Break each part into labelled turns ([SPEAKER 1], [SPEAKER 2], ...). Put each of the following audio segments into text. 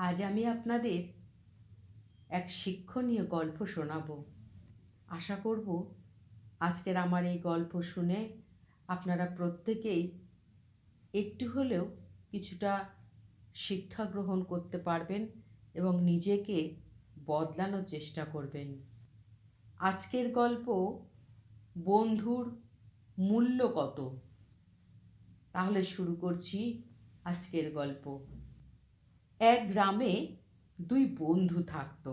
[SPEAKER 1] আজ আমি আপনাদের এক শিক্ষণীয় গল্প শোনাব। আশা করব আজকের আমার এই গল্প শুনে আপনারা প্রত্যেকেই একটু হলেও কিছুটা শিক্ষা গ্রহণ করতে পারবেন এবং নিজেকে বদলানোর চেষ্টা করবেন। আজকের গল্প বন্ধুর মূল্য কত। তাহলে শুরু করছি আজকের গল্প। এক গ্রামে দুই বন্ধু থাকত,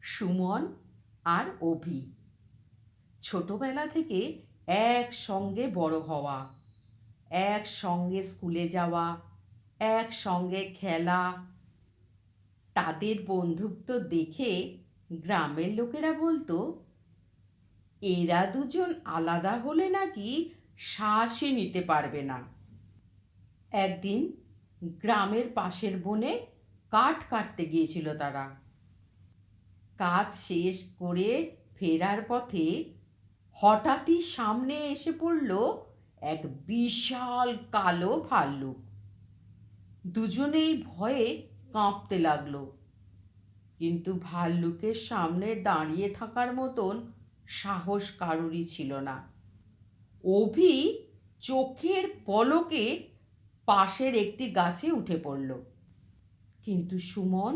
[SPEAKER 1] সুমন আর অভি। ছোটবেলা থেকে একসঙ্গে বড় হওয়া, একসঙ্গে স্কুলে যাওয়া, একসঙ্গে খেলা। তাদের বন্ধুত্ব দেখে গ্রামের লোকেরা বলতো, এরা দুজন আলাদা হলে নাকি শ্বাসই নিতে পারবে না। একদিন গ্রামের পাশের বনে কাঠ কাটতে গিয়েছিল তারা। কাজ শেষ করে ফেরার পথে হঠাৎই সামনে এসে পড়ল এক বিশাল কালো ভাল্লুক। দুজনেই ভয়ে কাঁপতে লাগলো, কিন্তু ভাল্লুকের সামনে দাঁড়িয়ে থাকার মতন সাহস কারুরই ছিল না। অভি চোখের পলকে পাশের একটি গাছে উঠে পড়ল, কিন্তু সুমন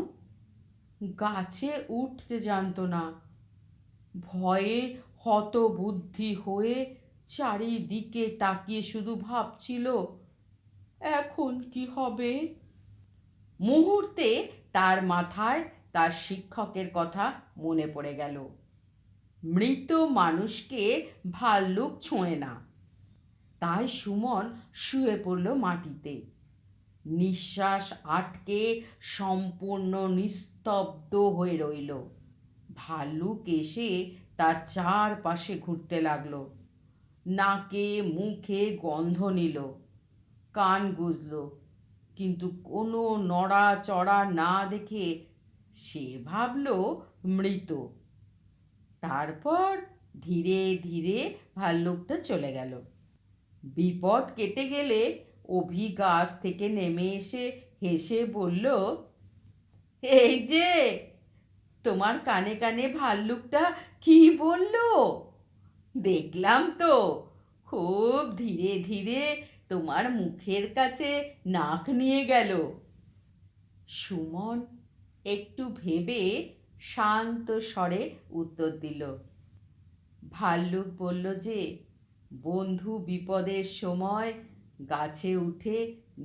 [SPEAKER 1] গাছে উঠতে জানতো না। ভয়ে হতবুদ্ধি হয়ে চারিদিকে তাকিয়ে শুধু ভাবছিল, এখন কি হবে। মুহূর্তে তার মাথায় তার শিক্ষকের কথা মনে পড়ে গেল। মৃত মানুষকে ভাল্লুক ছোঁয় না। তাই সুমন শুয়ে পড়ল মাটিতে, নিঃশ্বাস আটকে সম্পূর্ণ নিস্তব্ধ হয়ে রইল। ভাল্লুক এসে তার চারপাশে ঘুরতে লাগলো, নাকে মুখে গন্ধ নিল, কান গুজল, কিন্তু কোনো নড়াচড়া না দেখে সে ভাবল মৃত। তারপর ধীরে ধীরে ভাল্লুকটা চলে গেল। বিপদ কেটে গেলে অভি গাছ থেকে নেমে এসে হেসে বলল, এই যে তোমার কানে কানে ভাল্লুকটা কি বলল, দেখলাম তো। খুব ধীরে ধীরে তোমার মুখের কাছে নাক নিয়ে গেল। সুমন একটু ভেবে শান্ত স্বরে উত্তর দিল, ভাল্লুক বলল যে বন্ধু বিপদের সময় গাছে উঠে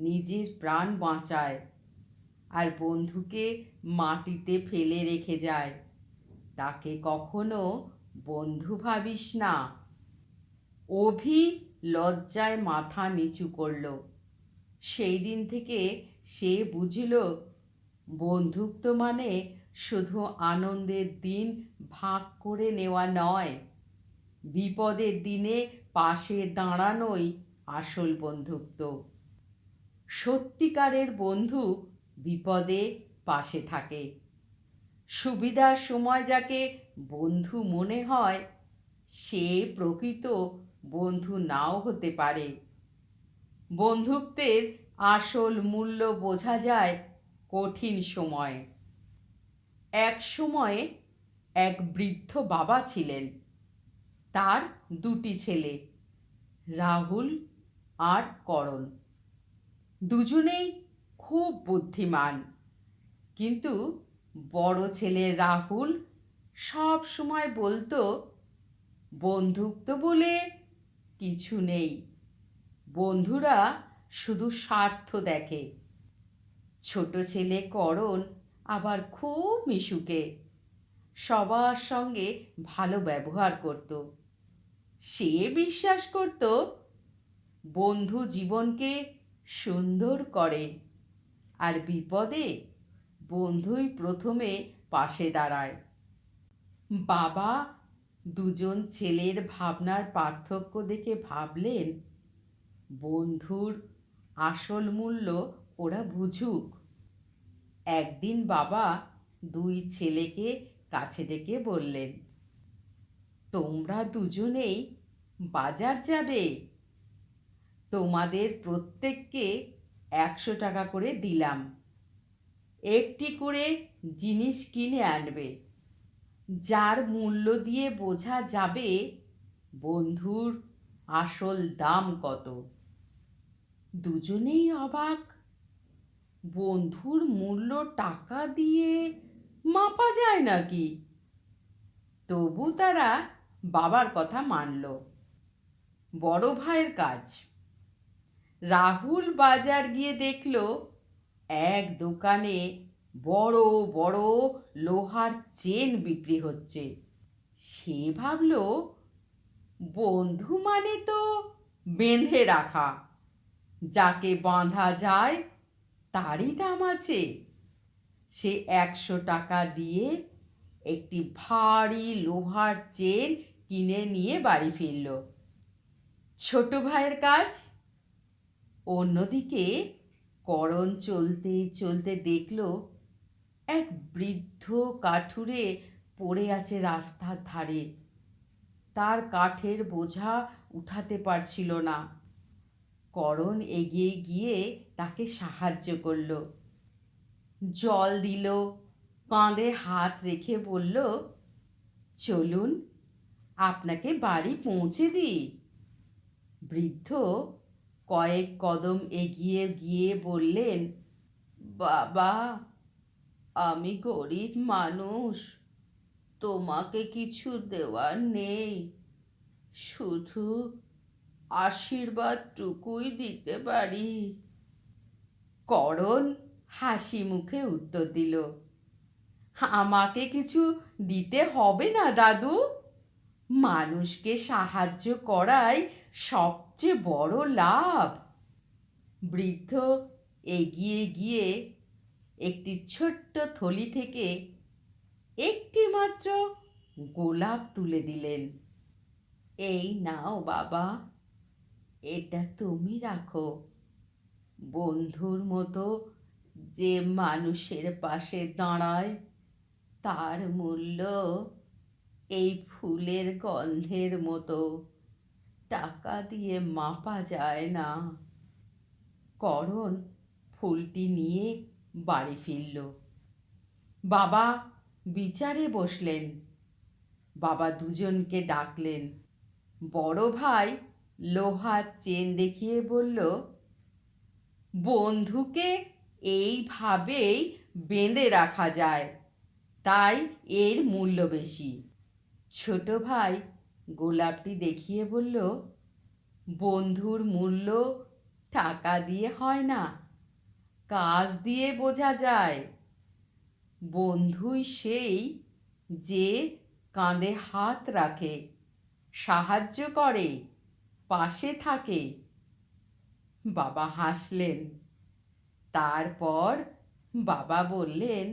[SPEAKER 1] নিজের প্রাণ বাঁচায় আর বন্ধুকে মাটিতে ফেলে রেখে যায়, তাকে কখনো বন্ধু ভাবিস না। অভি লজ্জায় মাথা নিচু করল। সেই দিন থেকে সে বুঝল, বন্ধুত্ব মানে শুধু আনন্দের দিন ভাগ করে নেওয়া নয়, বিপদের দিনে পাশে দাঁড়ানোই আসল বন্ধুত্ব। সত্যিকারের বন্ধু বিপদে পাশে থাকে। সুবিধার সময় যাকে বন্ধু মনে হয় সে প্রকৃত বন্ধু নাও হতে পারে। বন্ধুত্বের আসল মূল্য বোঝা যায় কঠিন সময়ে। এক সময়ে এক বৃদ্ধ বাবা ছিলেন। তার দুটি ছেলে, রাহুল আর করণ। দুজনেই খুব বুদ্ধিমান, কিন্তু বড় ছেলে রাহুল সব সময় বলতো, বন্ধুত্ব বলে কিছু নেই, বন্ধুরা শুধু স্বার্থ দেখে। ছোট ছেলে করণ আবার খুব মিশুকে, সবার সঙ্গে ভালো ব্যবহার করত। সে বিশ্বাস করত বন্ধু জীবনকে সুন্দর করে, আর বিপদে বন্ধুই প্রথমে পাশে দাঁড়ায়। বাবা দুজন ছেলের ভাবনার পার্থক্য দেখে ভাবলেন, বন্ধুর আসল মূল্য ওরা বুঝুক। একদিন বাবা দুই ছেলেকে কাছে ডেকে বললেন, তোমরা দুজনেই বাজার যাবে, তোমাদের প্রত্যেককে 100 টাকা করে দিলাম। একটি করে জিনিস কিনে আনবে, যার মূল্য দিয়ে বোঝা যাবে বন্ধুর আসল দাম কত। দুজনেই অবাক। বন্ধুর মূল্য টাকা দিয়ে মাপা যায় নাকি? তবু তারা বাবার কথা মানল। বড় ভাইয়ের কাজ। রাহুল বাজার গিয়ে দেখল এক দোকানে বড় বড় লোহার চেন বিক্রি হচ্ছে। সে ভাবল, বন্ধু মানে তো বেঁধে রাখা, যাকে বাঁধা যায় তারই দাম আছে। সে 100 টাকা দিয়ে একটি ভারী লোহার চেন কিনে নিয়ে বাড়ি ফিরল। ছোট ভাইয়ের কাজ। অন্যদিকে করণ চলতে চলতে দেখল এক বৃদ্ধ কাঠুরে পড়ে আছে রাস্তার ধারে। তার কাঠের বোঝা উঠাতে পারছিল না। করণ এগিয়ে গিয়ে তাকে সাহায্য করল, জল দিল, কাঁধে হাত রেখে বলল, চলুন, আপনাকে বাড়ি পৌঁছে দিই। বৃদ্ধ কয়েক কদম এগিয়ে গিয়ে বললেন, বাবা, আমি গরিব মানুষ, তোমাকে কিছু দেওয়ার নেই, শুধু আশীর্বাদটুকুই দিতে পারি। করণ হাসি মুখে উত্তর দিল, আমাকে কিছু দিতে হবে না দাদু, মানুষকে সাহায্য করাই সবচেয়ে বড় লাভ। বৃদ্ধ এগিয়ে গিয়ে একটি ছোট্ট থলি থেকে একটি মাত্র গোলাপ তুলে দিলেন। এই নাও বাবা, এটা তুমি রাখো। বন্ধুর মতো যে মানুষের পাশে দাঁড়ায় তার মূল্য এই ফুলের গন্ধের মতো, টাকা দিয়ে মাপা যায় না। করণ ফুলটি নিয়ে বাড়ি ফিরল। বাবা বিচারে বসলেন। বাবা দুজনকে ডাকলেন। বড় ভাই লোহার চেন দেখিয়ে বলল, বন্ধুকে এইভাবেই বেঁধে রাখা যায়, তাই এর মূল্য বেশি। ছোট ভাই গোলাপটি দেখিয়ে বলল, বন্ধুর মূল্য টাকা দিয়ে হয় না, কাজ দিয়ে বোঝা যায়। বন্ধুই সেই যে কাঁধে হাত রাখে, সাহায্য করে, পাশে থাকে। বাবা হাসলেন। তারপর বাবা বললেন,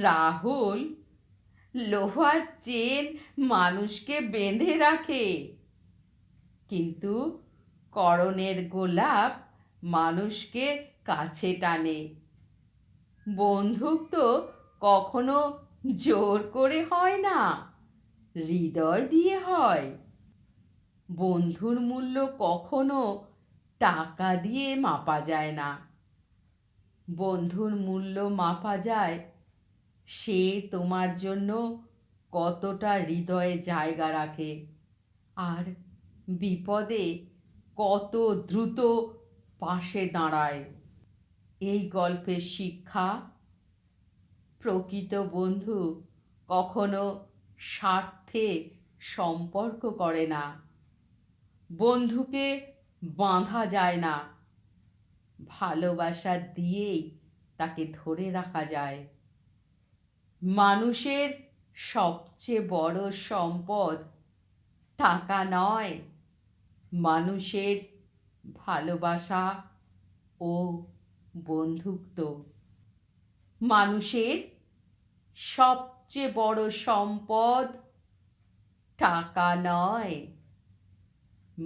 [SPEAKER 1] রাহুল, লোহার চেন মানুষকে বেঁধে রাখে, কিন্তু করণের গোলাপ মানুষকে কাছে টানে। বন্ধুক তো কখনো জোর করে হয় না, হৃদয় দিয়ে হয়। বন্ধুর মূল্য কখনো টাকা দিয়ে মাপা যায় না। বন্ধুর মূল্য মাপা যায় সে তোমার জন্য কতটা হৃদয়ে জায়গা রাখে, আর বিপদে কত দ্রুত পাশে দাঁড়ায়। এই গল্পের শিক্ষা, প্রকৃত বন্ধু কখনো স্বার্থে সম্পর্ক করে না। বন্ধুকে বাঁধা যায় না, ভালোবাসা দিয়েই তাকে ধরে রাখা যায়। মানুষের সবচেয়ে বড় সম্পদ টাকা নয়, মানুষের ভালোবাসা ও বন্ধুত্ব। মানুষের সবচেয়ে বড় সম্পদ টাকা নয়,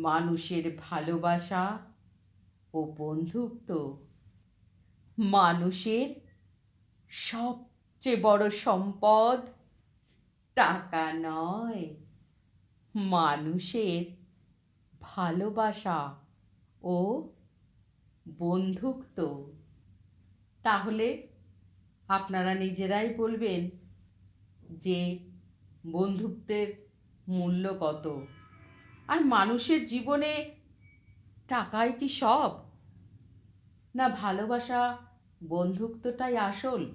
[SPEAKER 1] মানুষের ভালোবাসা ও বন্ধুত্ব। মানুষের সবচেয়ে বড় সম্পদ টাকা নয়, মানুষের ভালোবাসা ও বন্ধুত্ব। তাহলে আপনারা নিজেরাই বলবেন যে বন্ধুত্বের মূল্য কত। আর মানুষের জীবনে টাকাই কি সব? না ভালোবাসা, বন্ধুত্বটাই আসল?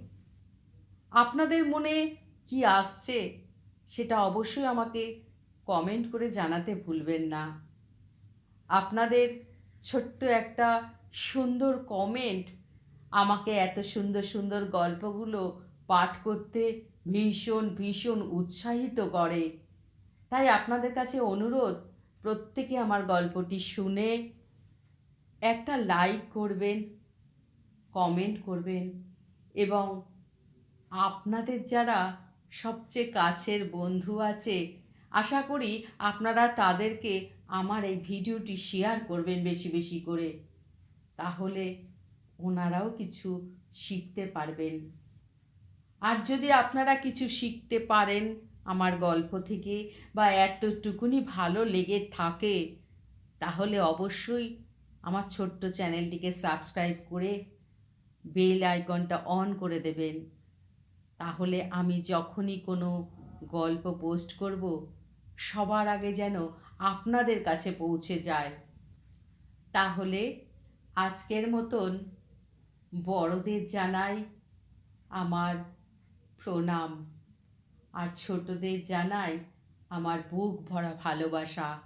[SPEAKER 1] আপনাদের মনে কি আসছে সেটা অবশ্যই আমাকে কমেন্ট করে জানাতে ভুলবেন না। আপনাদের ছোট্ট একটা সুন্দর কমেন্ট আমাকে এত সুন্দর সুন্দর গল্পগুলো পাঠ করতে ভীষণ ভীষণ উৎসাহিত করে। তাই আপনাদের কাছে অনুরোধ, প্রত্যেকে আমার গল্পটি শুনে একটা লাইক করবেন, কমেন্ট করবেন এবং আপনাদের যারা সবচেয়ে কাছের বন্ধু আছে, আশা করি আপনারা তাদেরকে আমার এই ভিডিওটি শেয়ার করবেন বেশি বেশি করে। তাহলে ওনারাও কিছু শিখতে পারবেন। আর যদি আপনারা কিছু শিখতে পারেন আমার গল্প থেকে বা এতটুকুনি ভালো লেগে থাকে, তাহলে অবশ্যই আমার ছোট্ট চ্যানেলটিকে সাবস্ক্রাইব করে বেল আইকনটা অন করে দেবেন। তাহলে আমি যখনই কোনো গল্প পোস্ট করব, সবার আগে যেন আপনাদের কাছে পৌঁছে যায়। তাহলে আজকের মতন বড়দের জানাই আমার প্রণাম, আর ছোটদের জানাই আমার বুক ভরা ভালোবাসা।